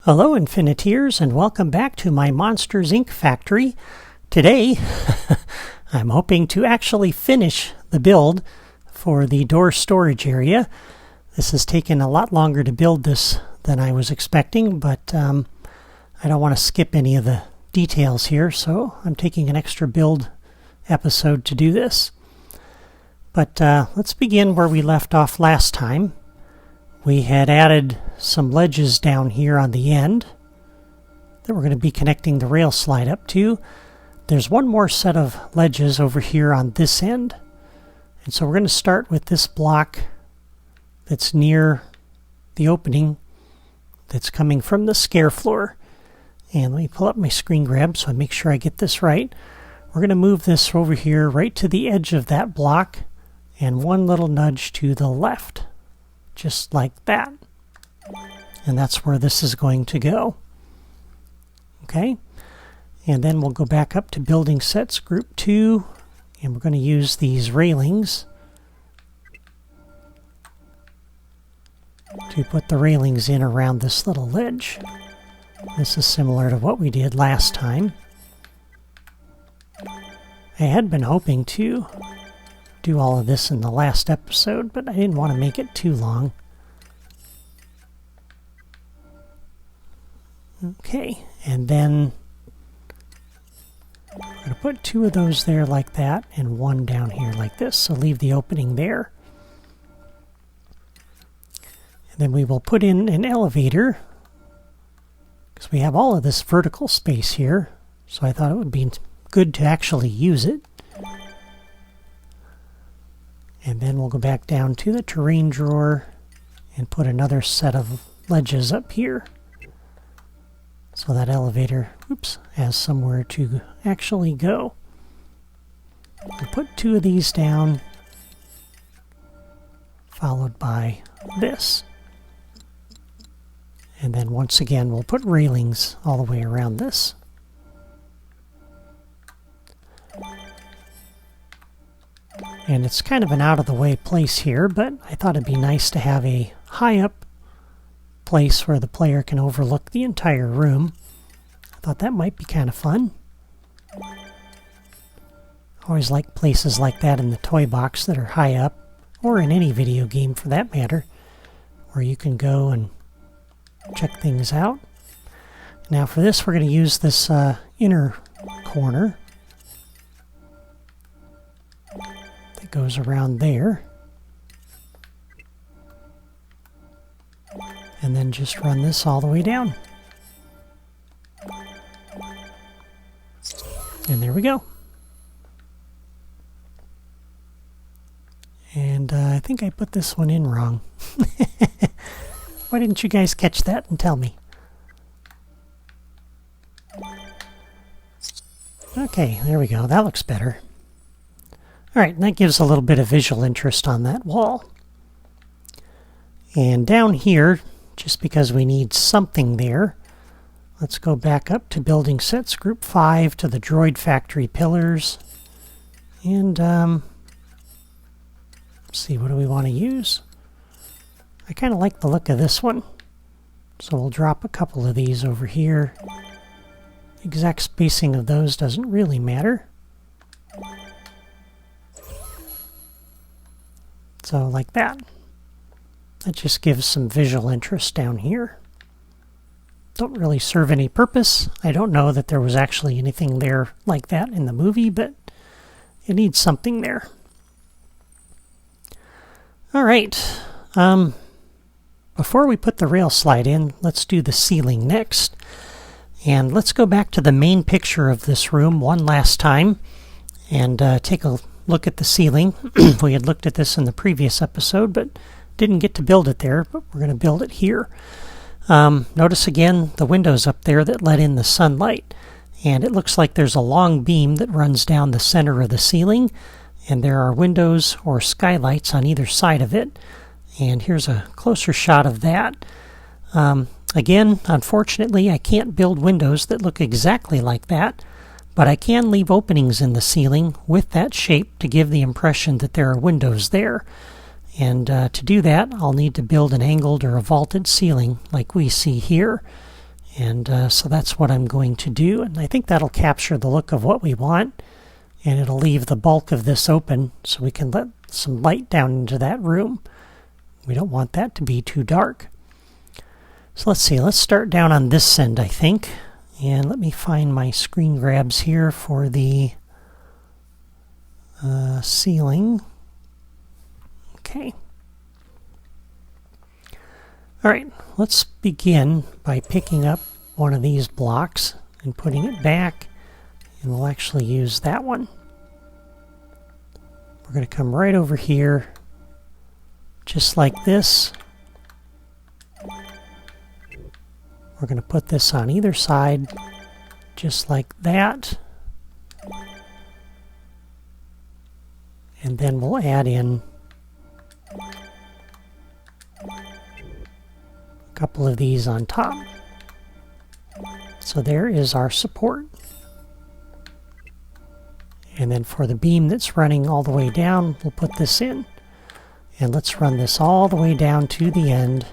Hello Infiniteers, and welcome back to my Monsters Inc. factory. Today I'm hoping to actually finish the build for the door storage area. This has taken a lot longer to build this than I was expecting, but I don't want to skip any of the details here, so I'm taking an extra build episode to do this. But let's begin where we left off last time. We had added some ledges down here on the end that we're going to be connecting the rail slide up to. There's one more set of ledges over here on this end. And so we're going to start with this block that's near the opening that's coming from the scare floor. And let me pull up my screen grab so I make sure I get this right. We're going to move this over here right to the edge of that block and one little nudge to the left. Just like that. And that's where this is going to go. Okay. And then we'll go back up to building sets group 2. And we're going to use these railings to put the railings in around this little ledge. This is similar to what we did last time. I had been hoping to do all of this in the last episode, but I didn't want to make it too long. Okay, and then I'm going to put 2 of those there like that and 1 down here like this, so leave the opening there. And then we will put in an elevator because we have all of this vertical space here, so I thought it would be good to actually use it. And then we'll go back down to the terrain drawer and put another set of ledges up here. So that elevator, has somewhere to actually go. We'll put 2 of these down, followed by this. And then once again, we'll put railings all the way around this. And it's kind of an out-of-the-way place here, but I thought it'd be nice to have a high-up place where the player can overlook the entire room. I thought that might be kind of fun. I always like places like that in the toy box that are high up, or in any video game for that matter, where you can go and check things out. Now for this, we're going to use this inner corner that goes around there. And then just run this all the way down. And there we go. And I think I put this one in wrong. Why didn't you guys catch that and tell me? Okay, there we go. That looks better. Alright, and that gives a little bit of visual interest on that wall. And down here, just because we need something there, let's go back up to building sets group 5 to the droid factory pillars. And let's see, what do we want to use? I kind of like the look of this one. So we'll drop a couple of these over here. Exact spacing of those doesn't really matter. So like that. That just gives some visual interest down here. Don't really serve any purpose. I don't know that there was actually anything there like that in the movie, but it needs something there. Alright. Before we put the rail slide in, let's do the ceiling next. And let's go back to the main picture of this room one last time and take a look at the ceiling. We had looked at this in the previous episode, but didn't get to build it there, but we're going to build it here. Notice again the windows up there that let in the sunlight. And it looks like there's a long beam that runs down the center of the ceiling. And there are windows or skylights on either side of it. And here's a closer shot of that. Again, unfortunately, I can't build windows that look exactly like that. But I can leave openings in the ceiling with that shape to give the impression that there are windows there. And to do that, I'll need to build an angled or a vaulted ceiling like we see here. And so that's what I'm going to do. And I think that'll capture the look of what we want. And it'll leave the bulk of this open so we can let some light down into that room. We don't want that to be too dark. So let's see, let's start down on this end, I think. And let me find my screen grabs here for the ceiling. Okay. All right, let's begin by picking up one of these blocks and putting it back, and we'll actually use that one. We're going to come right over here, just like this. We're going to put this on either side, just like that. And then we'll add in a couple of these on top. So there is our support. And then for the beam that's running all the way down, we'll put this in. And let's run this all the way down to the end.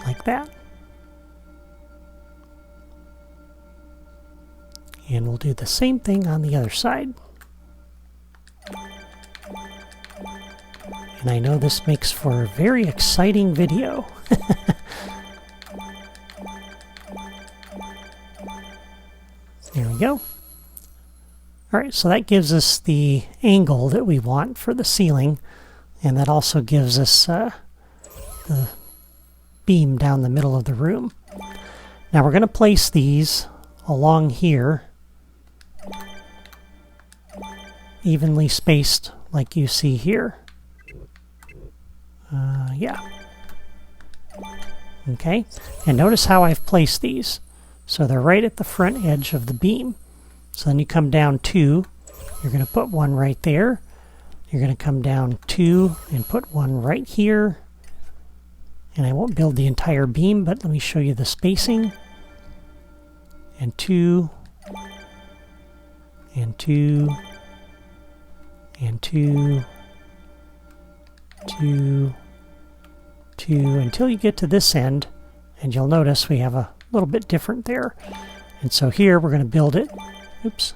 Like that. And we'll do the same thing on the other side. And I know this makes for a very exciting video. There we go. Alright, so that gives us the angle that we want for the ceiling, and that also gives us the beam down the middle of the room. Now we're going to place these along here, evenly spaced like you see here. Yeah. Okay, and notice how I've placed these. So they're right at the front edge of the beam. So then you come down 2, you're going to put one right there. You're going to come down 2 and put one right here. And I won't build the entire beam, but let me show you the spacing. And 2, and 2, and 2, 2, 2, until you get to this end, and you'll notice we have a little bit different there. And so here we're going to build it, oops,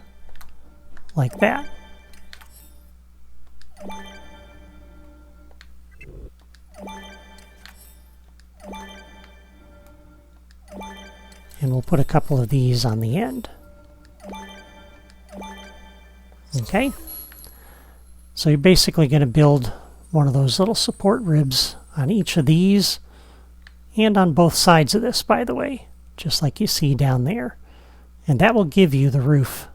like that. And we'll put a couple of these on the end. Okay, so you're basically going to build one of those little support ribs on each of these, and on both sides of this, by the way, just like you see down there. And that will give you the roof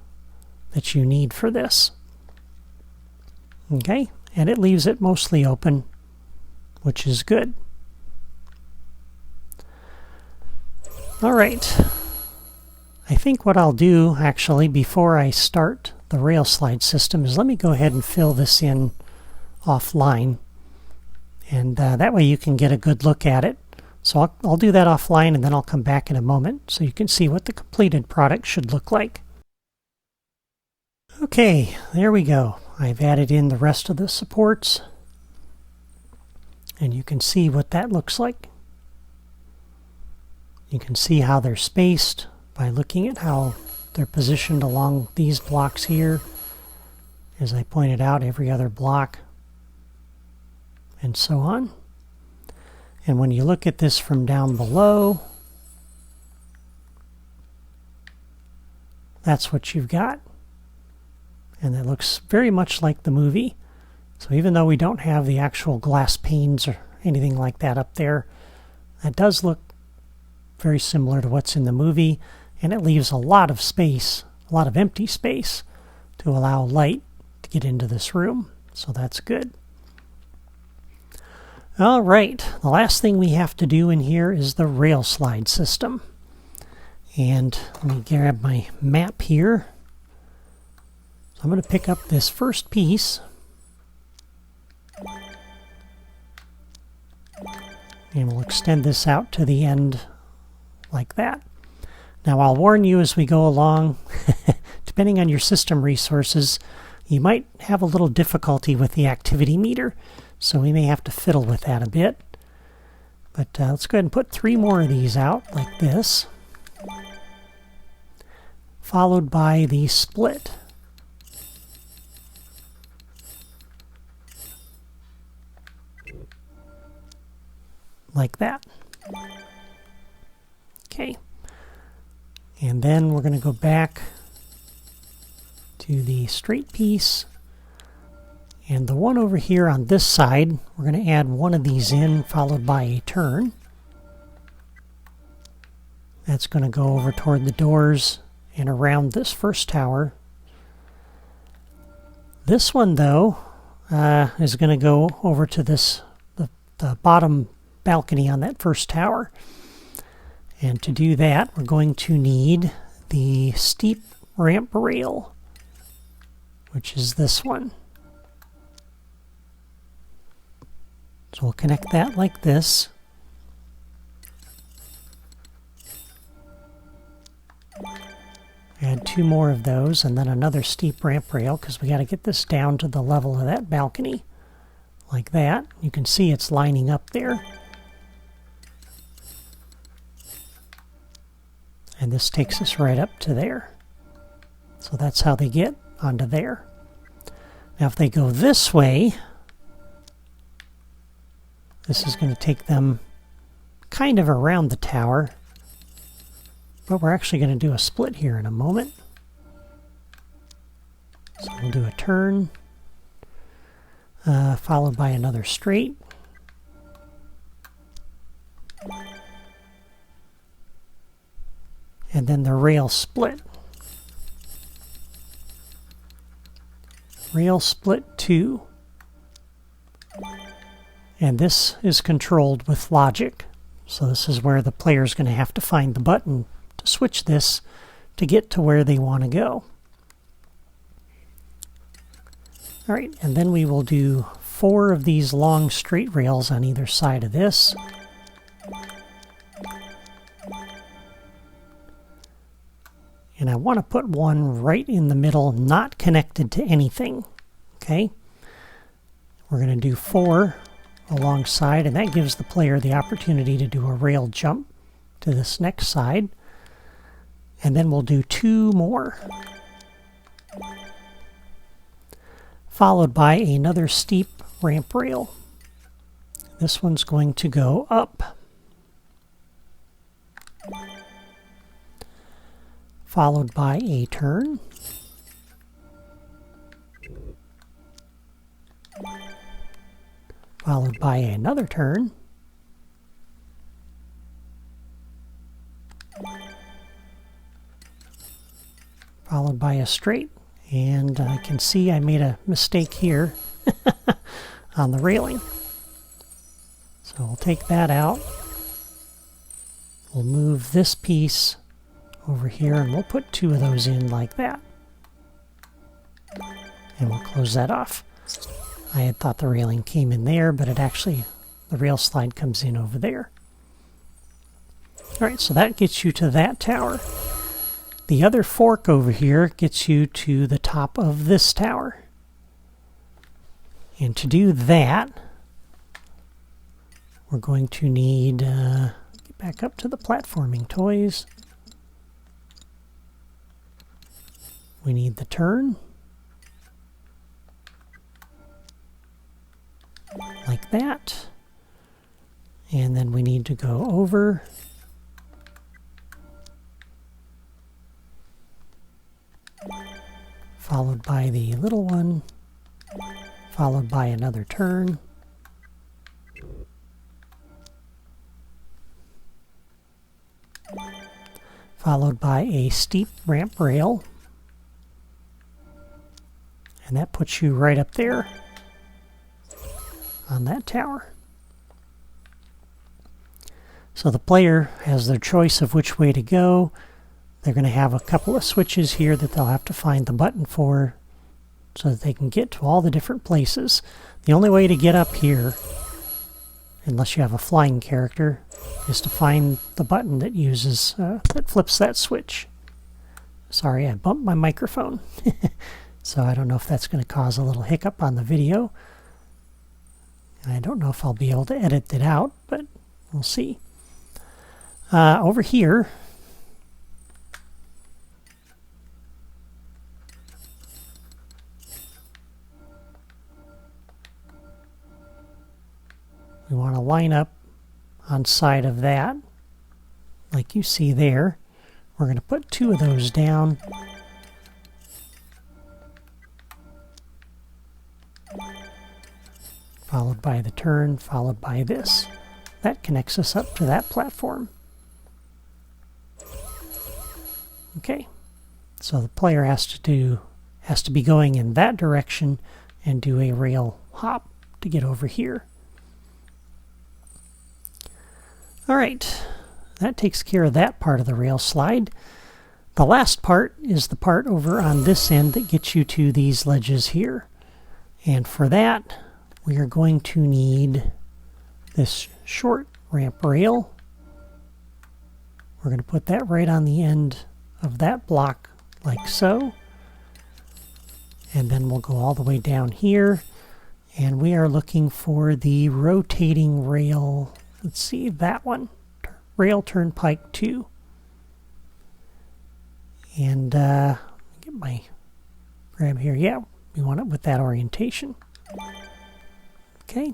that you need for this. Okay, and it leaves it mostly open, which is good. All right, I think what I'll do actually before I start the rail slide system is let me go ahead and fill this in offline, and that way you can get a good look at it. So I'll do that offline, and then I'll come back in a moment so you can see what the completed product should look like. Okay, there we go. I've added in the rest of the supports, and you can see what that looks like. You can see how they're spaced by looking at how they're positioned along these blocks here. As I pointed out, every other block, and so on. And when you look at this from down below, that's what you've got. And it looks very much like the movie. So even though we don't have the actual glass panes or anything like that up there, that does look very similar to what's in the movie, and it leaves a lot of space, a lot of empty space, to allow light to get into this room. So that's good. All right, the last thing we have to do in here is the rail slide system. And let me grab my map here. So I'm going to pick up this first piece. And we'll extend this out to the end like that. Now I'll warn you as we go along, depending on your system resources, You might have a little difficulty with the activity meter, so we may have to fiddle with that a bit. But let's go ahead and put 3 more of these out like this, followed by the split. Like that. Okay. And then we're going to go back to the straight piece. And the one over here on this side, we're going to add one of these in, followed by a turn. That's going to go over toward the doors and around this first tower. This one, though, is going to go over to the bottom balcony on that first tower. And to do that, we're going to need the steep ramp rail, which is this one. So we'll connect that like this. Add 2 more of those, and then another steep ramp rail, because we got to get this down to the level of that balcony. Like that. You can see it's lining up there. And this takes us right up to there. So that's how they get onto there. Now if they go this way, this is going to take them kind of around the tower. But we're actually going to do a split here in a moment. So we'll do a turn, followed by another straight. And then the rail split. Rail split 2. And this is controlled with logic. So this is where the player is going to have to find the button to switch this to get to where they want to go. All right, and then we will do 4 of these long straight rails on either side of this. And I want to put one right in the middle, not connected to anything. Okay? We're going to do 4 alongside, and that gives the player the opportunity to do a rail jump to this next side. And then we'll do 2 more, followed by another steep ramp rail. This one's going to go up, followed by a turn, followed by another turn, followed by a straight. And I can see I made a mistake here on the railing. So we'll take that out. We'll move this piece over here, and we'll put 2 of those in like that. And we'll close that off. I had thought the railing came in there, but it actually, the rail slide comes in over there. All right, so that gets you to that tower. The other fork over here gets you to the top of this tower. And to do that, we're going to need, get back up to the platforming toys. We need the turn. Like that. And then we need to go over. Followed by the little one, followed by another turn, followed by a steep ramp rail, and that puts you right up there on that tower. So the player has their choice of which way to go. They're going to have a couple of switches here that they'll have to find the button for so that they can get to all the different places. The only way to get up here, unless you have a flying character, is to find the button that uses, that flips that switch. Sorry, I bumped my microphone. So I don't know if that's going to cause a little hiccup on the video. I don't know if I'll be able to edit it out, but we'll see. Over here, we want to line up on side of that, like you see there. We're going to put 2 of those down. Followed by the turn, followed by this. That connects us up to that platform. Okay, so the player has to be going in that direction and do a rail hop to get over here. All right, that takes care of that part of the rail slide. The last part is the part over on this end that gets you to these ledges here. And for that, we are going to need this short ramp rail. We're going to put that right on the end of that block like so. And then we'll go all the way down here. And we are looking for the rotating rail. Let's see, that one. Rail Turnpike 2. And get my grab here. Yeah, we want it with that orientation. Okay.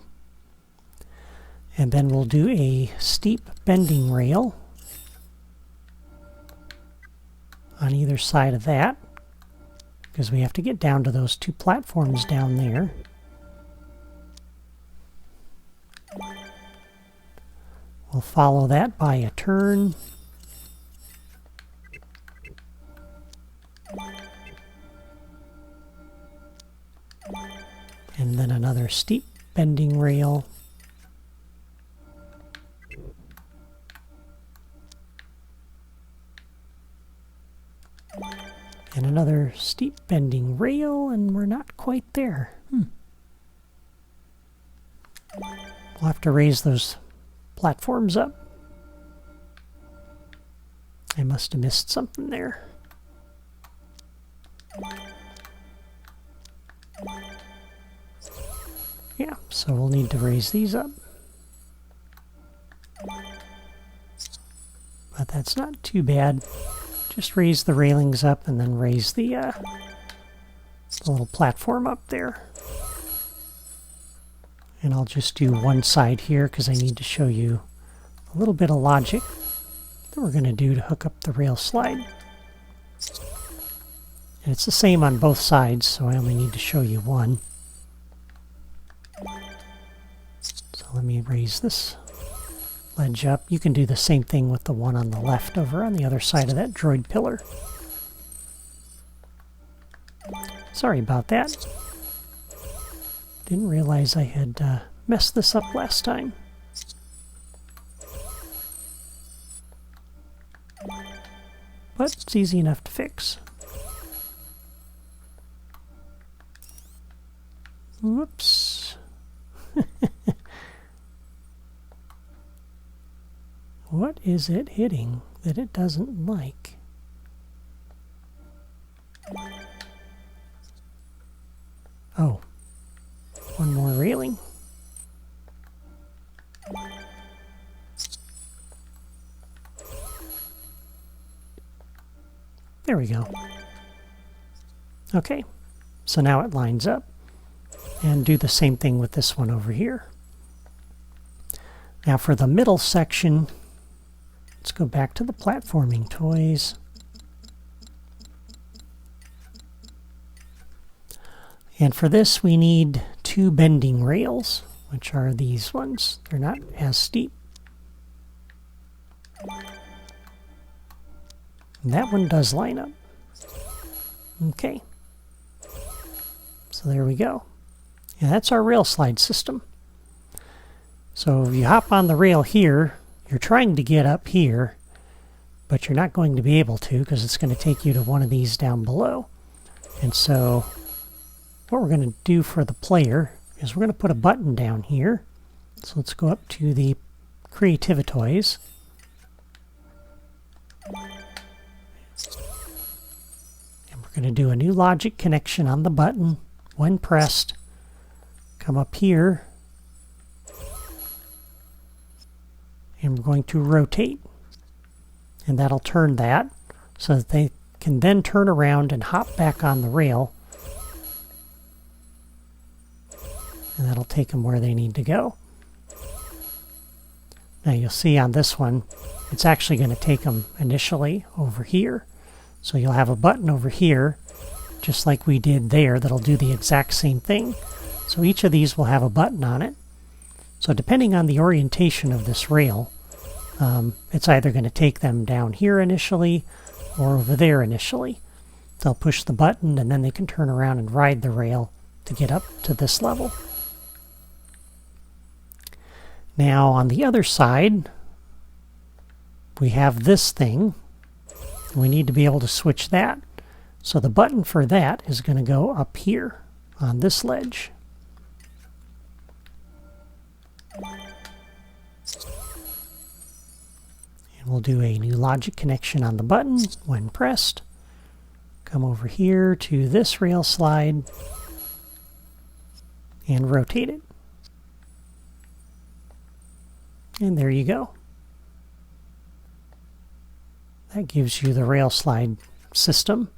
And then we'll do a steep bending rail on either side of that, because we have to get down to those 2 platforms down there. We'll follow that by a turn. And then another steep bending rail. And another steep bending rail, and we're not quite there. We'll have to raise those platforms up. I must have missed something there. Yeah, so we'll need to raise these up. But that's not too bad. Just raise the railings up and then raise the little platform up there. And I'll just do one side here because I need to show you a little bit of logic that we're going to do to hook up the rail slide. And it's the same on both sides, so I only need to show you one. So let me raise this ledge up. You can do the same thing with the one on the left over on the other side of that droid pillar. Sorry about that. Didn't realize I had messed this up last time. But it's easy enough to fix. Whoops. What is it hitting that it doesn't like? Oh, one more railing. There we go. Okay, so now it lines up. And do the same thing with this one over here. Now for the middle section, let's go back to the platforming toys. And for this we need 2 bending rails, which are these ones. They're not as steep. And that one does line up. Okay. So there we go. Yeah, that's our rail slide system. So if you hop on the rail here, you're trying to get up here, but you're not going to be able to because it's going to take you to one of these down below. And so what we're going to do for the player is we're going to put a button down here. So let's go up to the Creativitoys. And we're We're going to do a new logic connection on the button. When pressed, come up here, and we're going to rotate. And that'll turn that so that they can then turn around and hop back on the rail. And that'll take them where they need to go. Now you'll see on this one, it's actually going to take them initially over here. So you'll have a button over here, just like we did there, that'll do the exact same thing. So each of these will have a button on it. So depending on the orientation of this rail, it's either going to take them down here initially or over there initially. They'll push the button and then they can turn around and ride the rail to get up to this level. Now on the other side, we have this thing. We need to be able to switch that. So the button for that is going to go up here on this ledge. And we'll do a new logic connection on the button when pressed. Come over here to this rail slide and rotate it. And there you go. That gives you the rail slide system.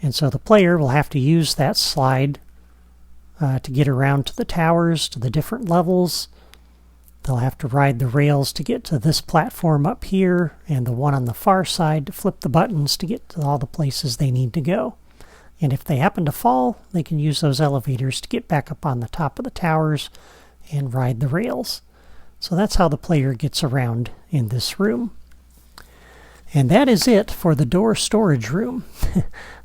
And so the player will have to use that slide to get around to the towers, to the different levels. They'll have to ride the rails to get to this platform up here and the one on the far side to flip the buttons to get to all the places they need to go. And if they happen to fall, they can use those elevators to get back up on the top of the towers and ride the rails. So that's how the player gets around in this room. And that is it for the door storage room.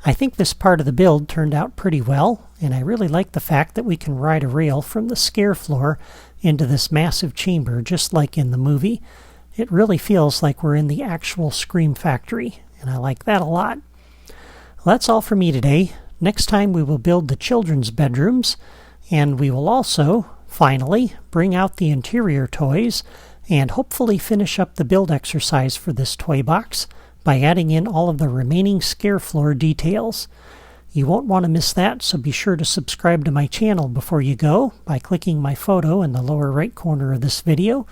I think this part of the build turned out pretty well, and I really like the fact that we can ride a rail from the scare floor into this massive chamber, just like in the movie. It really feels like we're in the actual Scream Factory, and I like that a lot. Well, that's all for me today. Next time we will build the children's bedrooms, and we will also finally bring out the interior toys and hopefully finish up the build exercise for this toy box by adding in all of the remaining scare floor details. You won't want to miss that, so be sure to subscribe to my channel before you go by clicking my photo in the lower right corner of this video.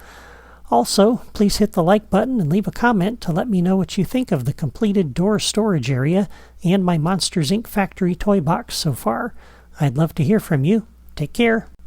Also, please hit the like button and leave a comment to let me know what you think of the completed door storage area and my Monsters, Inc. Factory toy box so far. I'd love to hear from you. Take care.